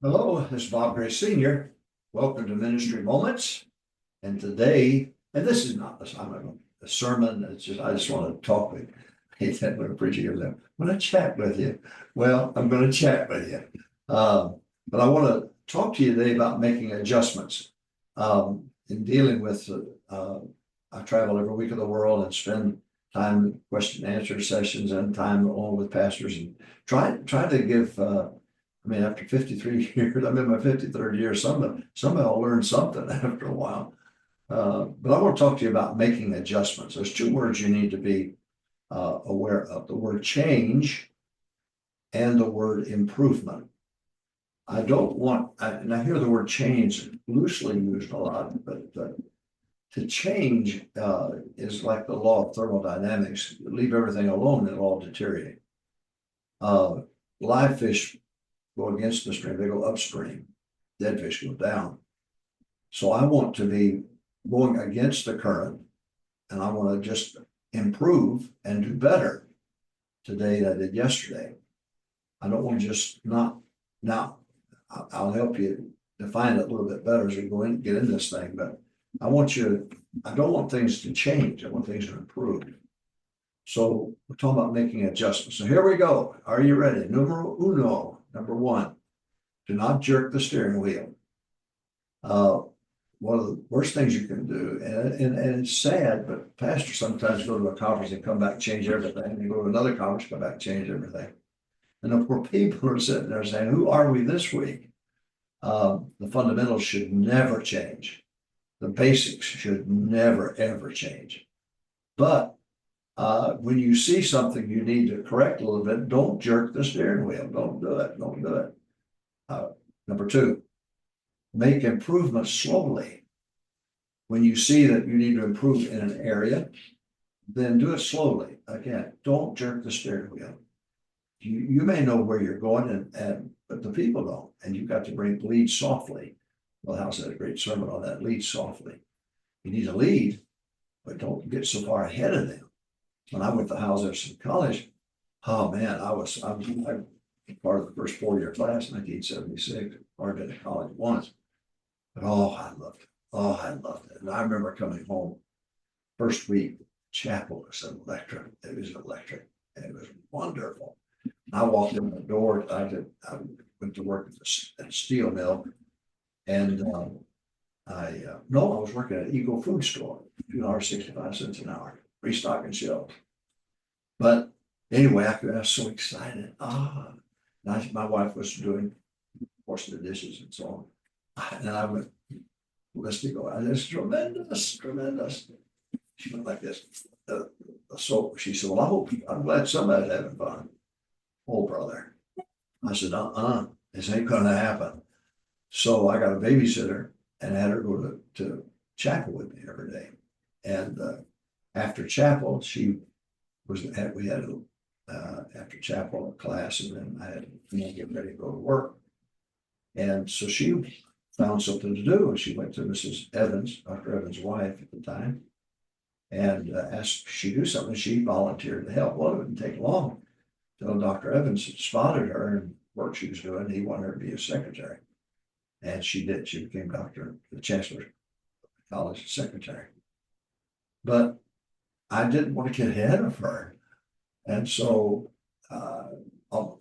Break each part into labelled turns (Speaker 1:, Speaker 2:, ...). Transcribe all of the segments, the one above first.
Speaker 1: Hello, this is Bob Gray Sr. Welcome to Ministry Moments. And today, and this is not a sermon, it's just I just want to talk with you. When a preacher gives them, I'm going to chat with you. Well, I'm going to chat with you. But I want to talk to you today about making adjustments in dealing with. I travel every week of the world and spend time in question and answer sessions and time along with pastors and try to give. After 53 years, I'm in my 53rd year. Somehow I'll learn something after a while. But I want to talk to you about making adjustments. There's two words you need to be aware of: the word change and the word improvement. I don't want, and I hear the word change loosely used a lot, but to change is like the law of thermodynamics. Leave everything alone, it'll all deteriorate. Live fish go against the stream, they go upstream. Dead fish go down. So I want to be going against the current, and I want to just improve and do better today than I did yesterday. I don't want to just not now. I'll help you define it a little bit better as we go in, get in this thing, but I don't want things to change. I want things to improve. So we're talking about making adjustments. So here we go. Are you ready? Numero uno. Number one, do not jerk the steering wheel. One of the worst things you can do, and it's sad, but pastors sometimes go to a conference and come back, change everything. And go to another conference, come back, change everything. And the poor people are sitting there saying, who are we this week? The fundamentals should never change. The basics should never, ever change. But when you see something you need to correct a little bit, don't jerk the steering wheel. Don't do it. Don't do it. Number two, make improvements slowly. When you see that you need to improve in an area, then do it slowly. Again, don't jerk the steering wheel. You may know where you're going, but the people don't. And you've got to lead softly. Well, House had a great sermon on that. Lead softly. You need to lead, but don't get so far ahead of them. When I went to Hauser College, oh man, I was part of the first 4-year class, 1976. I've been to college once, but I loved it. Oh, I loved it. And I remember coming home first week. Chapel was electric. It was electric. And it was wonderful. I walked in the door. I went to work at a steel mill, and I was working at an Eagle food store, $2.65 an hour, restocking shelves. But anyway, I was so excited. My wife was doing washing the dishes and so on. And I went, listening, it's tremendous, tremendous. She went like this. So she said, well, I'm glad somebody's having fun. Oh, brother. I said, this ain't gonna happen. So I got a babysitter and had her go to chapel with me every day. And after chapel, we had after chapel a class, and then I had to get ready to go to work. And so she found something to do, and she went to Mrs. Evans, Dr. Evans' wife at the time, and asked if she do something. She volunteered to help. Well, it didn't take long till Dr. Evans spotted her and work she was doing. He wanted her to be his secretary, and she did. She became the Chancellor College secretary. But I didn't want to get ahead of her. And so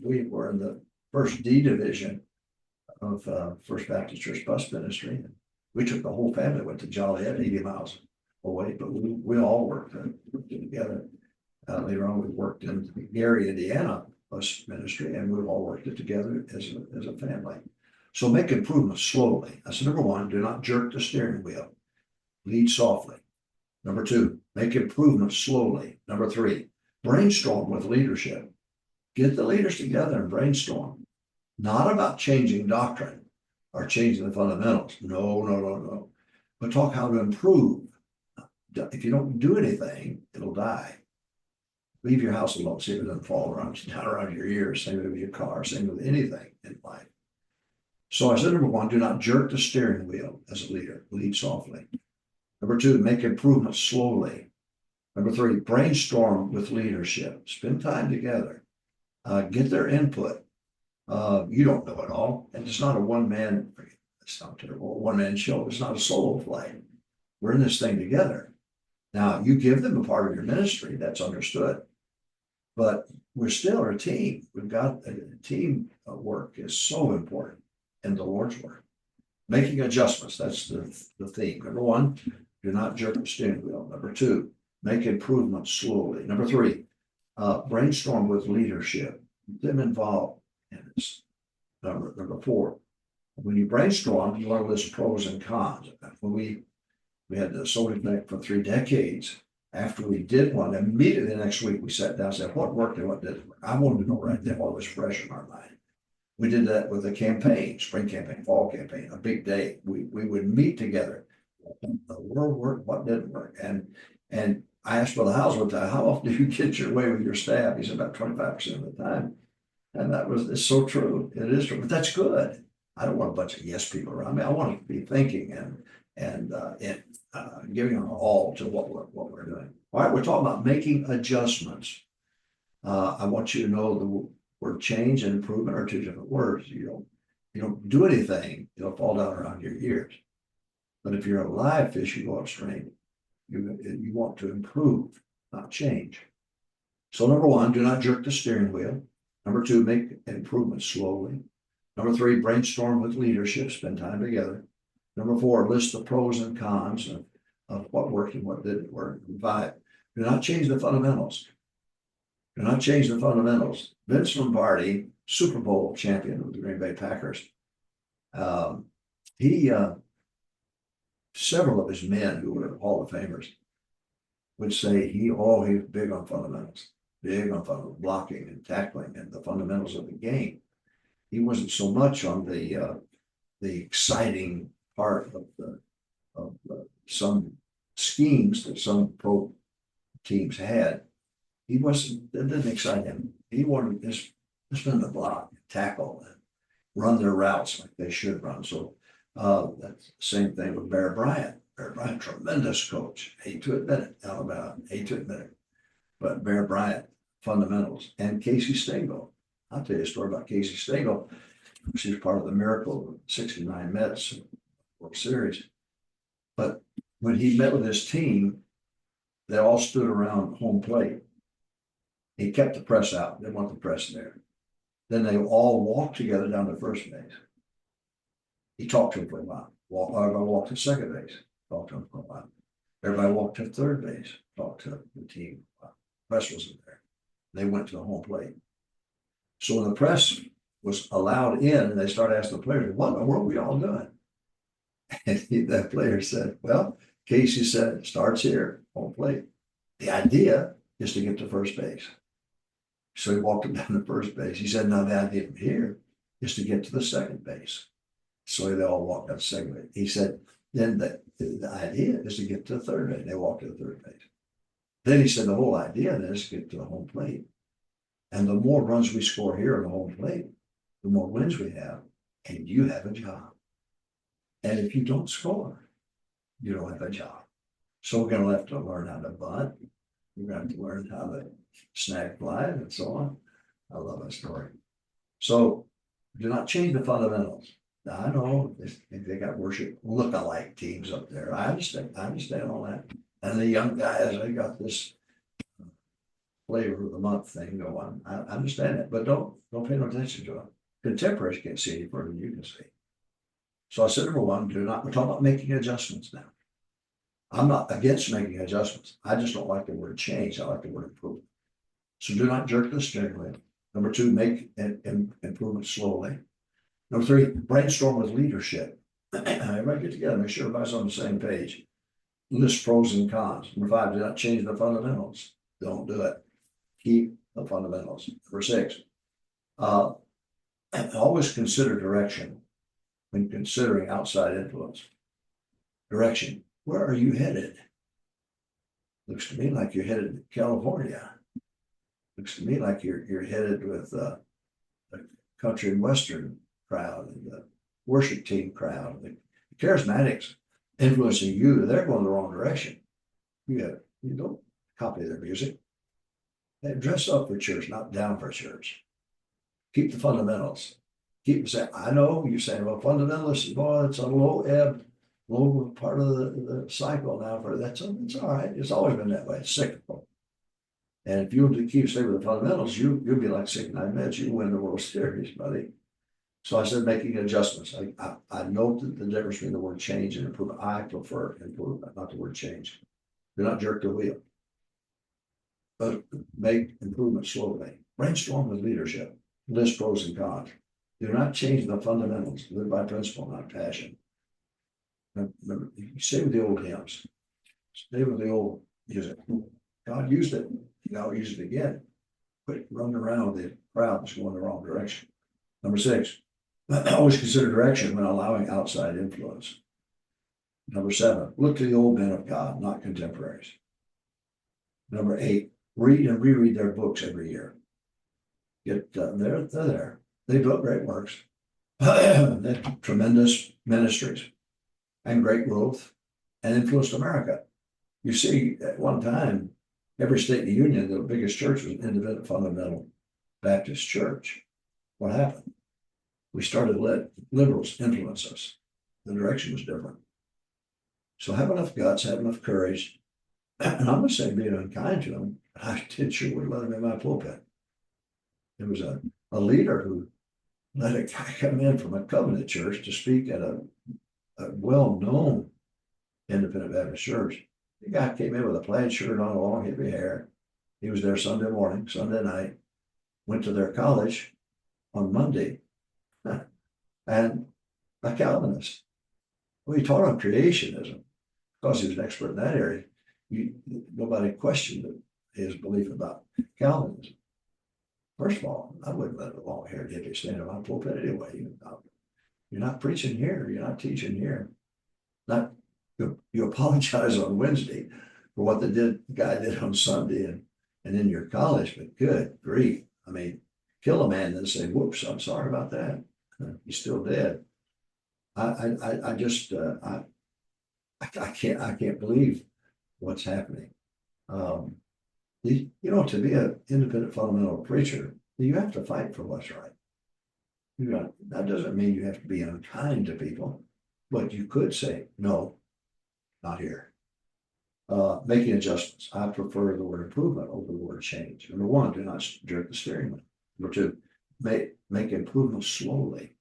Speaker 1: we were in the first D division of First Baptist Church bus ministry. And we took the whole family, went to Joliet, 80 miles away, but we all worked together. Later on, we worked in Gary, Indiana bus ministry, and we all worked it together as a family. So make improvements slowly. That's number one, do not jerk the steering wheel. Lead softly. Number two, make improvements slowly. Number three, brainstorm with leadership. Get the leaders together and brainstorm. Not about changing doctrine or changing the fundamentals. No. But talk how to improve. If you don't do anything, it'll die. Leave your house alone, see if it doesn't fall down around your ears. Same with your car, same with anything in life. So I said, number one, do not jerk the steering wheel as a leader. Lead softly. Number two, make improvements slowly. Number three, brainstorm with leadership. Spend time together. Get their input. You don't know it all, and it's not a one-man, it's not terrible, one-man show. It's not a solo flight. We're in this thing together. Now, you give them a part of your ministry, that's understood. But we're still a team. We've got team work is so important in the Lord's work. Making adjustments, that's the theme. Number one, do not jerk the steering wheel. Number two, make improvements slowly. Number three, brainstorm with leadership, get them involved in this. Number four, when you brainstorm, you want to list pros and cons. When we had the Soul Connect for 3 decades. After we did one, immediately the next week we sat down and said, what worked and what didn't work? I wanted to know right then what was fresh in our mind. We did that with a campaign, spring campaign, fall campaign, a big day. We would meet together. The world worked, what didn't work. And I asked Brother Howes one time, how often do you get your way with your staff? He said about 25% of the time. And it's so true. It is true, but that's good. I don't want a bunch of yes people around me. I want to be thinking and giving our all to what we're doing. All right, we're talking about making adjustments. I want you to know the word change and improvement are two different words. You don't do anything, it'll fall down around your ears. But if you're a live fish, you go upstream. You want to improve, not change. So number one, do not jerk the steering wheel. Number two, make improvements slowly. Number three, brainstorm with leadership, spend time together. Number four, list the pros and cons of what worked and what didn't work. And five, do not change the fundamentals. Do not change the fundamentals. Vince Lombardi, Super Bowl champion of the Green Bay Packers, several of his men who were Hall of Famers would say he was big on fundamentals, blocking and tackling and the fundamentals of the game. He wasn't so much on the exciting part of some schemes that some pro teams had. That didn't excite him. He wanted just them to block, tackle, and run their routes like they should run. So that's the same thing with Bear Bryant. Bear Bryant, tremendous coach. Hate to admit it, Alabama, hate to admit it. But Bear Bryant, fundamentals. And Casey Stengel. I'll tell you a story about Casey Stengel. She was part of the miracle of 69 Mets World Series. But when he met with his team, they all stood around home plate. He kept the press out, didn't want the press there. Then they all walked together down to first base. He talked to them for a while. Everybody walked to second base, talked to them for a while. Everybody walked to third base, talked to the team. Press wasn't there. They went to the home plate. So when the press was allowed in, and they started asking the players, what in the world are we all doing? And that player said, well, Casey said, it starts here, home plate. The idea is to get to first base. So he walked him down to first base. He said, now the idea from here is to get to the second base. So they all walked up to second base. He said, then the idea is to get to the third base. They walked to the third base. Then he said, the whole idea then is to get to the home plate. And the more runs we score here on the home plate, the more wins we have, and you have a job. And if you don't score, you don't have a job. So we're going to have to learn how to bunt. We're going to have to learn how to snag flies and so on. I love that story. So do not change the fundamentals. Now, I know they got worship look-alike teams up there. I understand all that. And the young guys, they got this flavor of the month thing going. I understand it, but don't pay no attention to it. Contemporaries can't see any further than you can see. So I said, number one, we're talking about making adjustments now. I'm not against making adjustments. I just don't like the word change. I like the word improvement. So do not jerk the steering wheel. Number two, make improvement slowly. Number three, brainstorm with leadership. Everybody get together, make sure everybody's on the same page. List pros and cons. Number five, do not change the fundamentals. Don't do it. Keep the fundamentals. Number six, always consider direction when considering outside influence. Direction. Where are you headed? Looks to me like you're headed to California. Looks to me like you're headed with the country and western crowd and the worship team crowd. The charismatics influencing you, they're going the wrong direction. You don't copy their music. They dress up for church, not down for church. keep the fundamentals. Keep saying, I know you're saying, well, fundamentalists, boy, it's a low ebb, low part of the cycle now for that's it's all right. It's always been that way. It's cyclical. And if you keep staying with the fundamentals, you'll be like 6-9 minutes. You win the World Series, buddy. So I said making adjustments. I note the difference between the word change and improvement. I prefer improvement, not the word change. Do not jerk the wheel, but make improvement slowly. Brainstorm with leadership. List pros and cons. Do not change the fundamentals. Live by principle, not passion. Remember, stay with the old hymns. Stay with the old music. God used it. Now use it again. Quit running around the crowd that's going the wrong direction. Number 6, always consider direction when allowing outside influence. Number 7, look to the old men of God, not contemporaries. Number 8, read and reread their books every year. They're there. They built great works. They had tremendous ministries and great growth and influenced America. You see, at one time, every state in the Union, the biggest church was an independent fundamental Baptist church. What happened? We started to let liberals influence us. The direction was different. So have enough guts, have enough courage. And I'm not saying being unkind to them, but I did sure would let them in my pulpit. There was a leader who let a guy come in from a covenant church to speak at a well-known independent Baptist church. The guy came in with a plaid shirt on, long heavy hair. He was there Sunday morning, Sunday night, went to their college on Monday, and a Calvinist. Well, he taught on creationism because he was an expert in that area. Nobody questioned his belief about Calvinism. First of all, I wouldn't let a long-haired hippie stand in my pulpit anyway. You're not preaching here. You're not teaching here. You apologize on Wednesday for what the guy did on Sunday and in your college, but good grief. I mean, kill a man and say, whoops, I'm sorry about that. He's still dead. I can't believe what's happening. To be an independent fundamental preacher, you have to fight for what's right. That doesn't mean you have to be unkind to people, but you could say, no, not here. Making adjustments. I prefer the word improvement over the word change. Number 1, do not jerk the steering wheel. Number 2, make improvements slowly.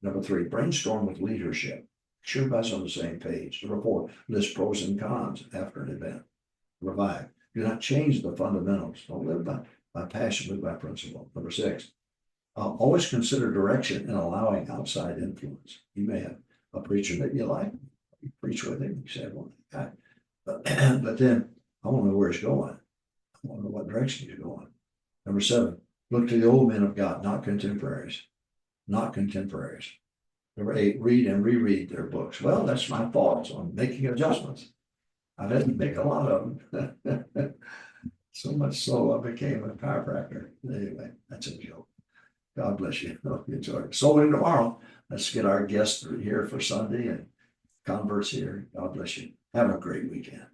Speaker 1: Number 3, brainstorm with leadership. Sure, everybody's on the same page. Number 4, list pros and cons after an event. Number 5, do not change the fundamentals. Don't live by passion, live by principle. Number 6, always consider direction in allowing outside influence. You may have a preacher that you like. You preach with him. You say, well, but then I want to know where he's going. I want to know what direction he's going. Number 7, look to the old men of God, not contemporaries. Not contemporaries. Number 8, read and reread their books. Well, that's my thoughts on making adjustments. I've had to make a lot of them. So much so I became a chiropractor. Anyway, that's a joke. God bless you. Hope you enjoy it. So tomorrow, let's get our guests here for Sunday and converts here. God bless you. Have a great weekend.